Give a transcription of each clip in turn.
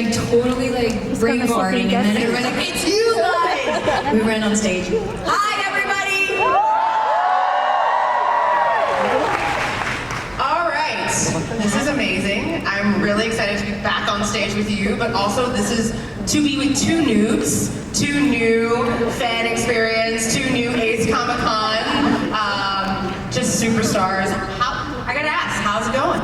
like totally like brain farting, and then everyone's like, "It's you guys!" We ran on stage. Hi, everybody! All right, this is amazing. I'm really excited to be back on stage with you, but also this is to be with two noobs, two new fan experience, two new Ace Comic Con, just superstars. I gotta ask, how's it going?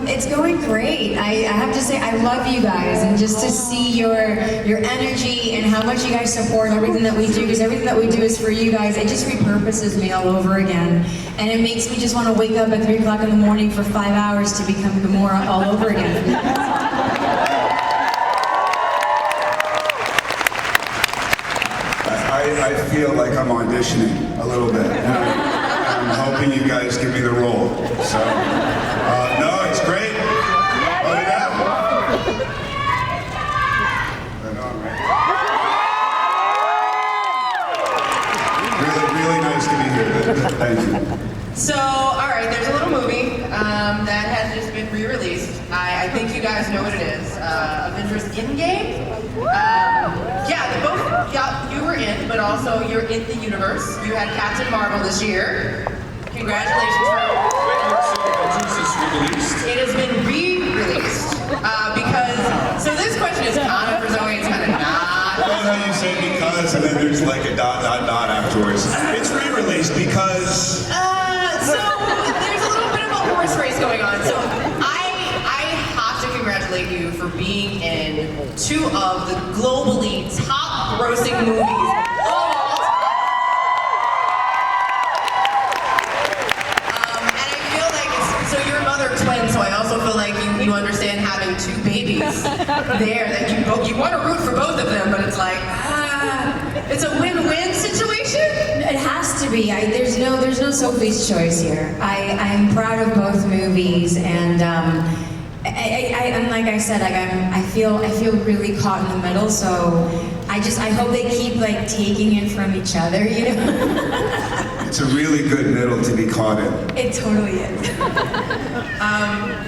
It's going great. I have to say I love you guys, and just to see your energy and how much you guys support everything that we do, because everything that we do is for you guys. It just repurposes me all over again, and it makes me just want to wake up at 3 o'clock in the morning for 5 hours to become Gamora all over again. I feel like I'm auditioning a little bit. I'm hoping you guys give me the role. So, no, it's great. Oh, yeah. Right on, right? Really nice to be here. Thank you. So, all right, there's a little movie that has just been re-released. I think you guys know what it is. Avengers Endgame. You were in, but also you're in the universe. You had Captain Marvel this year. Congratulations. It has been re-released because. So this question is kind of for Zoe. It's kind of not. I love how you say because, and then there's like a dot afterwards. It's re-released because. So there's a little bit of a horse race going on. So I have to congratulate you for being in 2 of the globally top grossing movies of all time. And I feel like so you're a mother of twins, so I also feel like you understand having 2 babies there that you want to root for both of them, but it's like it's a win-win situation. It has to be. There's no Sophie's choice here. I'm proud of both movies, and and like I said, like I feel really caught in the middle. So I hope they keep like taking it from each other, you know. It's a really good middle to be caught in. It totally is.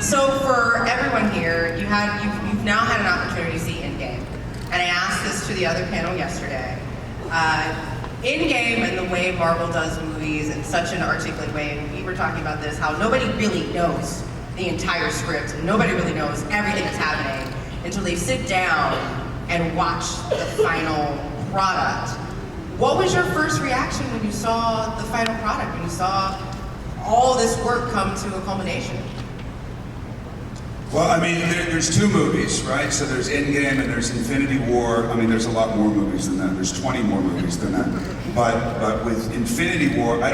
So for everyone here, you've now had an opportunity to see Endgame, and I asked this to the other panel yesterday. Endgame and the way Marvel does movies in such an articulate way, and we were talking about this, how nobody really knows the entire script, and nobody really knows everything that's happening until they sit down and watch the final product. What was your first reaction when you saw the final product, when you saw all this work come to a culmination? Well, I mean, there's 2 movies, right? So there's Endgame and there's Infinity War. I mean, there's a lot more movies than that. There's 20 more movies than that. But with Infinity War, I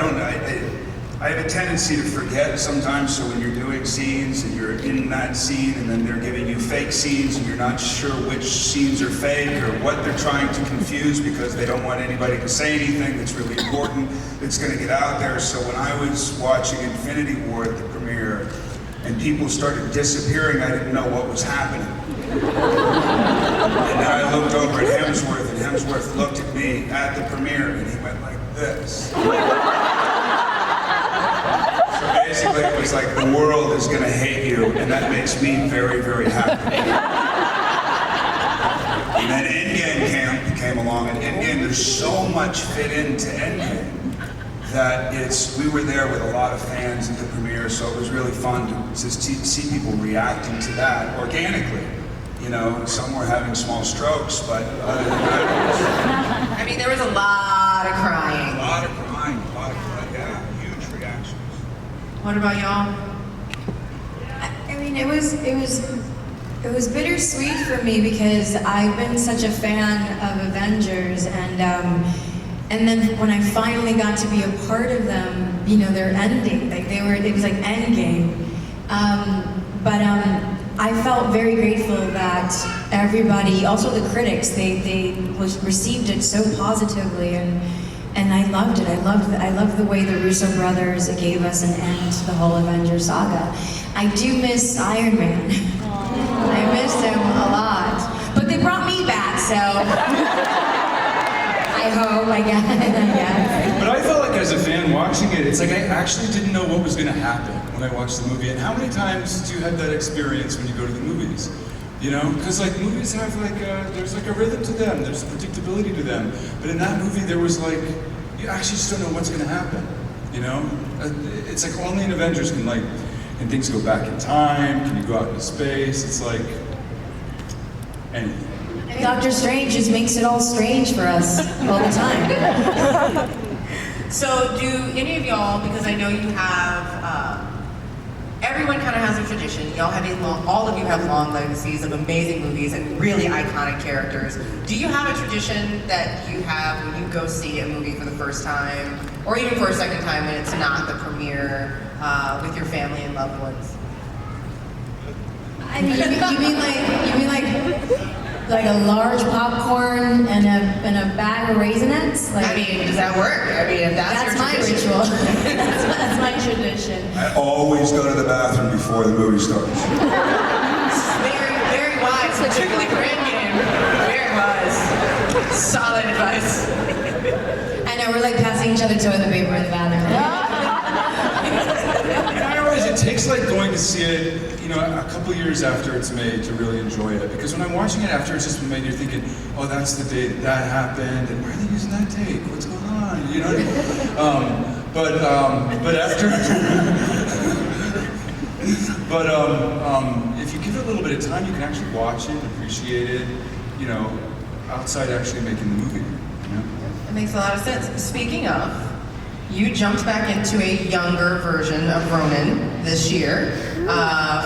have a tendency to forget sometimes. So when you're doing scenes and you're in that scene and then they're giving you fake scenes and you're not sure which scenes are fake or what they're trying to confuse because they don't want anybody to say anything that's really important that's going to get out there. So when I was watching Infinity War at the premiere, and people started disappearing, I didn't know what was happening. And then I looked over at Hemsworth, and Hemsworth looked at me at the premiere, and he went like this. So basically, it was like, the world is gonna hate you, and that makes me very, very happy. And then Endgame came along, and Endgame, there's so much fit into Endgame that we were there with a lot of fans at the premiere, so it was really fun to see people reacting to that organically. You know, some were having small strokes, but other than that, I mean, there was a lot of crying. a lot of crying, yeah, huge reactions. What about y'all? I mean, it was bittersweet for me because I've been such a fan of Avengers, and then when I finally got to be a part of them, you know, their ending, like it was like Endgame. But I felt very grateful that everybody, also the critics, they received it so positively, and I loved it. I loved the way the Russo brothers gave us an end to the whole Avengers saga. I do miss Iron Man. I missed him a lot, but they brought me back, so I hope, I guess. But I felt like as a fan watching it, it's like I actually didn't know what was going to happen when I watched the movie. And how many times do you have that experience when you go to the movies? You know, because like movies have like there's like a rhythm to them, there's predictability to them. But in that movie, there was like you actually just don't know what's going to happen. You know, it's like only in Avengers can things go back in time? Can you go out into space? It's like anything. Doctor Strange just makes it all strange for us all the time. So do any of y'all, because I know you have, everyone kind of has a tradition. Y'all have all of you have long legacies of amazing movies and really iconic characters. Do you have a tradition that you have when you go see a movie for the first time, or even for a second time when it's not the premiere, with your family and loved ones? I mean, you mean like a large popcorn and a bag of Raisinets? Like, I mean, does that work? I mean, if that's your my tradition. ritual. that's my tradition. I always go to the bathroom before the movie starts. Very, very wise, particularly for Endgame. Very wise. Solid advice. I know, we're like passing each other toilet paper in the bathroom. I realize it takes like going to see it, you know, a couple years after it's made to really enjoy it. Because when I'm watching it after it's just been made, you're thinking, oh, that's the day that happened, and why are they using that take? What's going on? You know. But after, if you give it a little bit of time, you can actually watch it, appreciate it, you know, outside actually making the movie. You know? It makes a lot of sense. Speaking of, you jumped back into a younger version of Ronan this year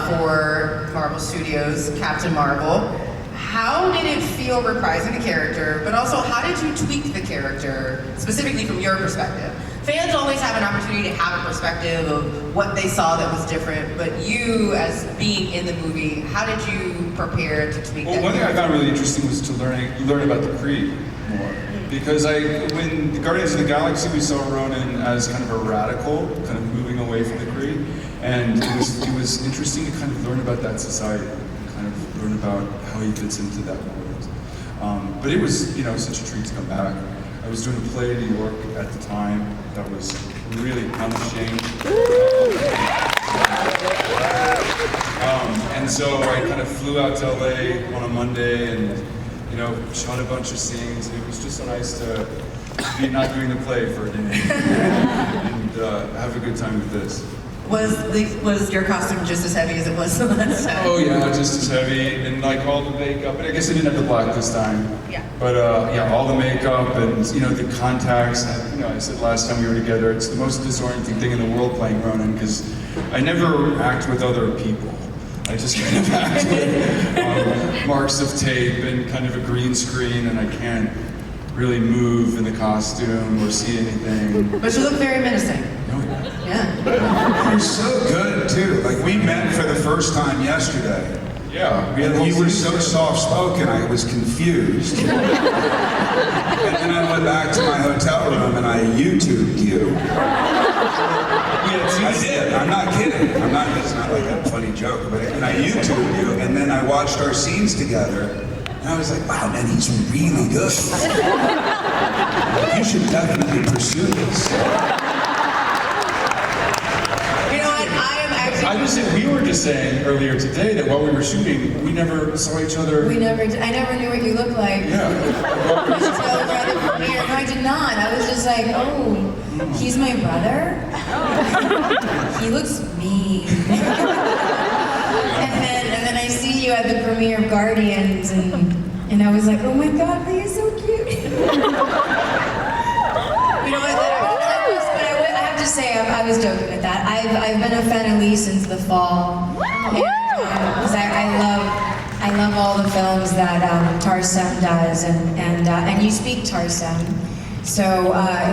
for Marvel Studios' Captain Marvel. How did it feel reprising the character, but also how did you tweak the character, specifically from your perspective? Fans always have an opportunity to have a perspective of what they saw that was different, but you, as being in the movie, how did you prepare to tweak that? Well, one thing I found really interesting was to learn about the Kree more. Because when the Guardians of the Galaxy, we saw Ronan as kind of a radical, kind of moving away from the Kree, and it was interesting to kind of learn about that society, kind of learn about how he fits into that world. But it was, you know, such a treat to come back. I was doing a play in New York at the time that was really punishing. And so I kind of flew out to LA on a Monday and, you know, shot a bunch of scenes, and it was just so nice to be not doing the play for a day and have a good time with this. Was your costume just as heavy as it was the last time? Oh yeah, just as heavy, and like all the makeup, but I guess I didn't have the black this time. Yeah. But yeah, all the makeup and, you know, the contacts. You know, I said last time we were together, it's the most disorienting thing in the world playing Ronan, because I never act with other people. I just kind of act with marks of tape and kind of a green screen, and I can't really move in the costume or see anything. But you look very menacing. Oh yeah. Yeah. You're so good too. Like we met for the first time yesterday. Yeah. And you were so soft-spoken, I was confused. And then I went back to my hotel room and I YouTubed you. I did. I'm not kidding. It's not like a funny joke, but and I YouTubed you, and then I watched our scenes together, and I was like, wow, man, he's really good. You should definitely pursue this. You know what? We were just saying earlier today that while we were shooting, we never saw each other. I never knew what you looked like. Yeah. Until right at the premiere. No, I did not. I was just like, oh, he's my brother? He looks mean. and then I see you at the premiere of Guardians, and I was like, oh my god, he is so cute. You know what? I have to say, I was joking with that. I've been a fan of Lee since The Fall. Because I love all the films that Tarsem does, and you speak Tarsem. So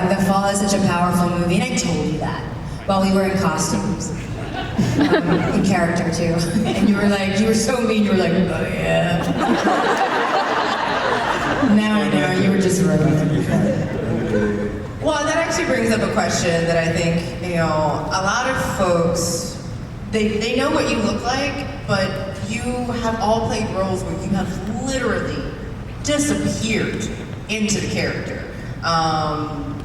The Fall is such a powerful movie, and I told you that while we were in costumes. In character too. And you were so mean, you were like, oh yeah. Now I know, you were just rude. Well, that actually brings up a question that I think, you know, a lot of folks, they know what you look like, but you have all played roles where you have literally disappeared into the character.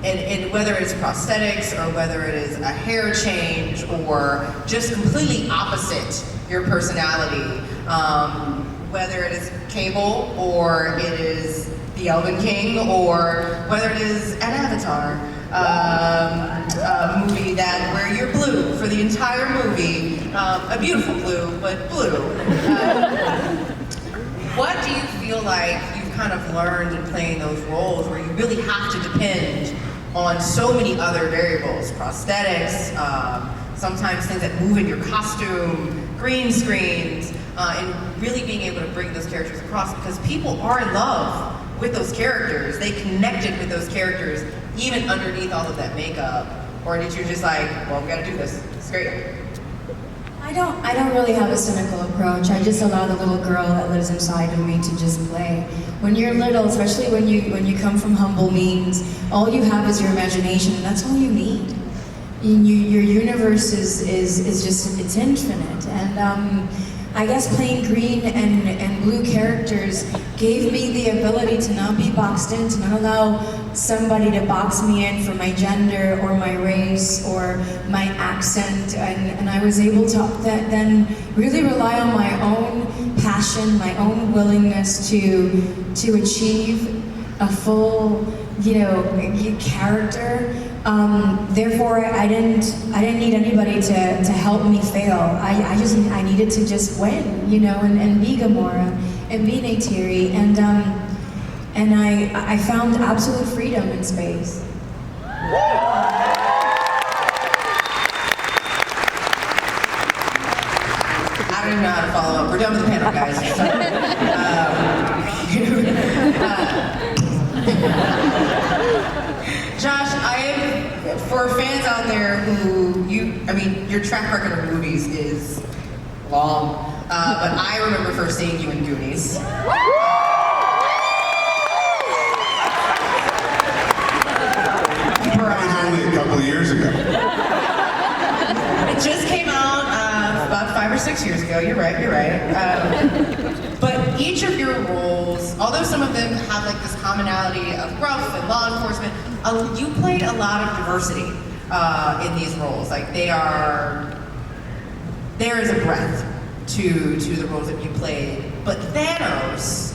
and whether it's prosthetics or whether it is a hair change or just completely opposite your personality, whether it is Cable or it is the Elven King or whether it is an Avatar movie where you're blue for the entire movie, a beautiful blue, but blue. What do you feel like you've kind of learned in playing those roles where you really have to depend on so many other variables, prosthetics, sometimes things that move in your costume, green screens, and really being able to bring those characters across because people are in love with those characters. They connected with those characters even underneath all of that makeup. Or did you just like, well, we gotta do this, it's great. I don't really have a cynical approach. I just allow the little girl that lives inside of me to just play. When you're little, especially when you come from humble means, all you have is your imagination, and that's all you need. Your universe is just, it's infinite. And I guess playing green and blue characters gave me the ability to not be boxed in, to not allow somebody to box me in for my gender or my race or my accent, and I was able to then really rely on my own passion, my own willingness to achieve a full, character. Therefore, I didn't need anybody to help me fail. I needed to just win, and be Gamora and be Neytiri, and I found absolute freedom in space. I don't even know how to follow up. We're done with the panel, guys. Josh, for fans out there who your track record of movies is long, but I remember first seeing you in Goonies. Only a couple of years ago. It just came out about 5 or 6 years ago. You're right. But each of your roles, although some of them have like this commonality of gruff and law enforcement, you played a lot of diversity in these roles. Like there is a breadth to the roles that you played. But Thanos,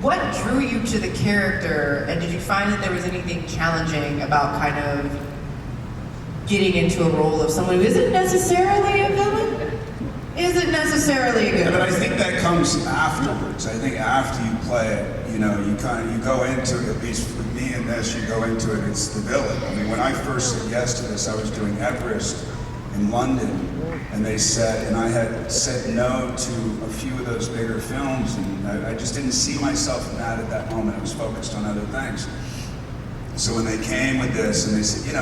what drew you to the character, and did you find that there was anything challenging about kind of getting into a role of someone who isn't necessarily a villain? Isn't necessarily a good Yeah, but I person? think that comes afterwards. I think after you play it, you go into it, at least for me in this, you go into it, it's the villain. I mean, when I first said yes to this, I was doing Everest in London, and I had said no to a few of those bigger films, and I just didn't see myself in that at that moment. I was focused on other things. So when they came with this, and they said,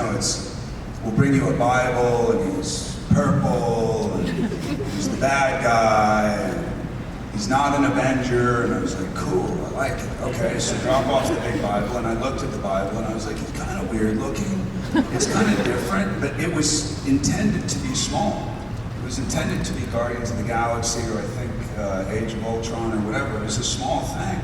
we'll bring you a Bible, and he's purple, and he's the bad guy, and he's not an Avenger, and I was like, cool, I like it. Okay, so drop off the big Bible, and I looked at the Bible, and I was like, he's kind of weird looking, it's kind of different, but it was intended to be small. It was intended to be Guardians of the Galaxy, or I think Age of Ultron, or whatever. It was a small thing.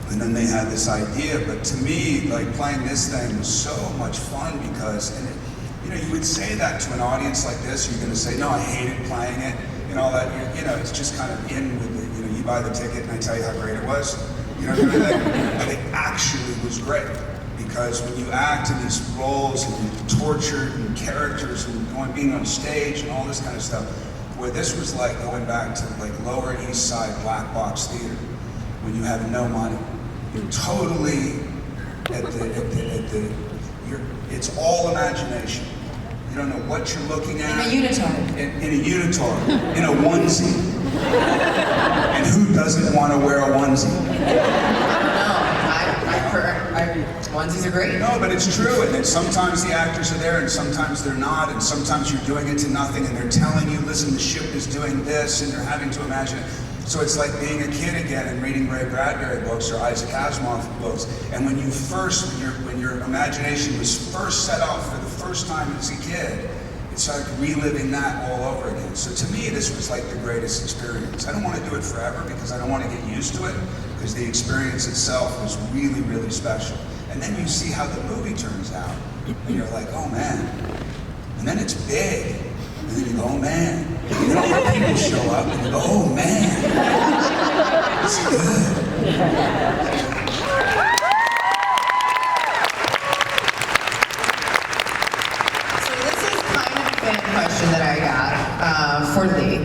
And then they had this idea, but to me, like playing this thing was so much fun because, you would say that to an audience like this, you're going to say, no, I hated playing it, and all that. It's just kind of in with it. You buy the ticket and I tell you how great it was. You know what I mean? And it actually was great because when you act in these roles and you're tortured and characters and being on stage and all this kind of stuff, where this was like going back to like Lower East Side black box theater when you have no money. You're totally it's all imagination. You don't know what you're looking at. In a unitard. In a unitard. In a onesie. And who doesn't want to wear a onesie? Onesies are great. No, but it's true, and then sometimes the actors are there, and sometimes they're not, and sometimes you're doing it to nothing, and they're telling you, listen, the ship is doing this, and they're having to imagine it. So it's like being a kid again and reading Ray Bradbury books or Isaac Asimov books, and when your imagination was first set off for the first time as a kid, it's like reliving that all over again. So to me, this was like the greatest experience. I don't want to do it forever because I don't want to get used to it, because the experience itself was really, really special. And then you see how the movie turns out, and you're like, oh man. And then it's big, and then you go, oh man. And then all the people show up, and you go, oh man. It's good. So this is kind of a fan question that I got for Lee.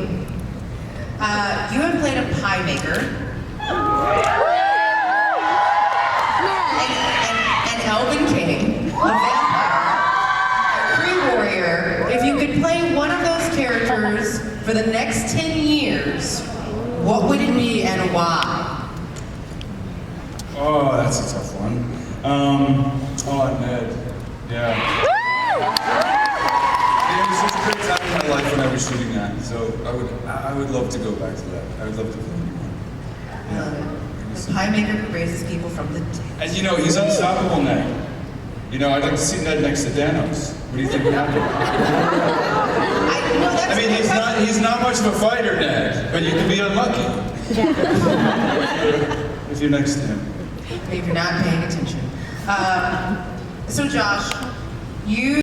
You have played a pie maker. An elven king, a vampire, a Kree warrior. If you could play one of those characters for the next 10 years, what would it be and why? Oh, that's a tough one. Oh, Ned. Yeah. It was such a great time in my life when I was shooting that. So I would love to go back to that. I would love to play anyone. The pie maker who raises people from the dead. And you know, he's unstoppable, Ned. You know, I'd like to see Ned next to Thanos. What do you think would happen? I mean, he's not much of a fighter, Ned, but you can be unlucky. If you're next to him. If you're not paying attention. So Josh, you